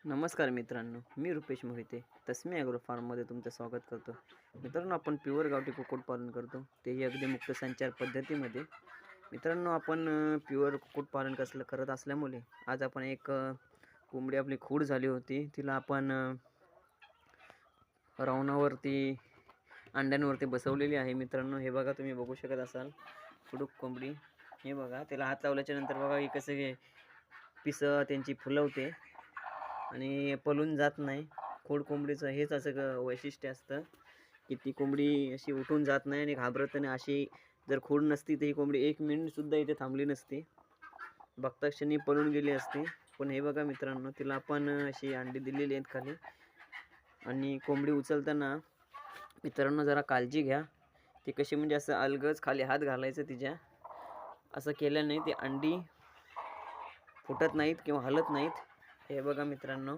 नमस्कार मित्रांनो, मी रुपेश मोहिते तस्मी ॲग्रो फार्ममध्ये तुमचं स्वागत करतो. मित्रांनो, आपण प्युअर गावठी कुक्कुटपालन करतो, तेही अगदी मुक्त संचार पद्धतीमध्ये. मित्रांनो, आपण प्युअर कुक्कुटपालन करत असल्यामुळे आज आपण एक कोंबडी आपली खूड झाली होती, तिला आपण रावणावरती अंड्यांवरती बसवलेली आहे. मित्रांनो, हे बघा, तुम्ही बघू शकत असाल कुडूक कोंबडी. हे बघा, त्याला हात लावल्याच्या नंतर बघा ही कसं पिसं त्यांची फुलवते आणि पळून जात नाही. खोड कोंबडीचं हेच असं वैशिष्ट्य असतं की ती कोंबडी अशी उठून जात नाही आणि घाबरत नाही. अशी जर खोड नसती तर ही कोंबडी 1 मिनिटसुद्धा इथे थांबली नसती, बघता क्षणी पळून गेली असती. पण हे बघा मित्रांनो, तिला आपण अशी अंडी दिलेली आहेत खाली. आणि कोंबडी उचलताना मित्रांनो जरा काळजी घ्या. ती कशी म्हणजे असं अलगद खाली हात घालायचं तिच्या. असं केल्याने ती अंडी फुटत नाहीत किंवा हलत नाहीत. हे बघा मित्रांनो,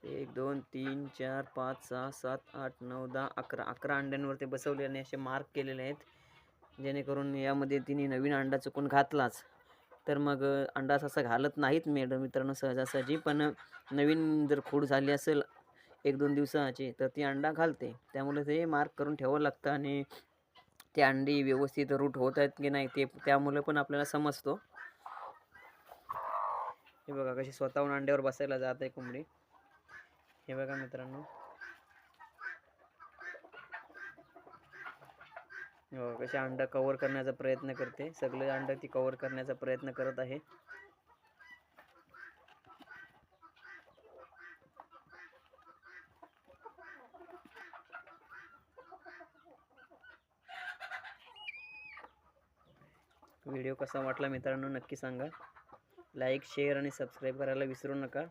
1 2 3 4 5 6 7 8 9 10 11 अंड्यांवरती बसवले आणि असे मार्क केलेले आहेत, जेणेकरून यामध्ये तिने नवीन अंडा चुकून घातलाच तर मग अंडा असा घालत नाहीत मित्रांनो सहजासहजी. पण नवीन जर खूड झाली असेल 1-2 दिवसाची तर ती अंडा घालते. त्यामुळे ते मार्क करून ठेवावं लागतं आणि ते अंडी व्यवस्थित रूट होत आहेत की नाही ते त्यामुळे पण आपल्याला समजतो. हे बघा कशी स्वतःहून अंड्यावर बसायला जात आहे कोंबडी. हे बघा मित्रांनो, कशी अंडा कव्हर करण्याचा प्रयत्न करते. सगळे अंडं ती कव्हर करण्याचा प्रयत्न करत आहे. व्हिडिओ कसा वाटला मित्रांनो नक्की सांगा. लाईक, शेअर आणि सबस्क्राईब करायला विसरू नका.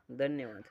धन्यवाद.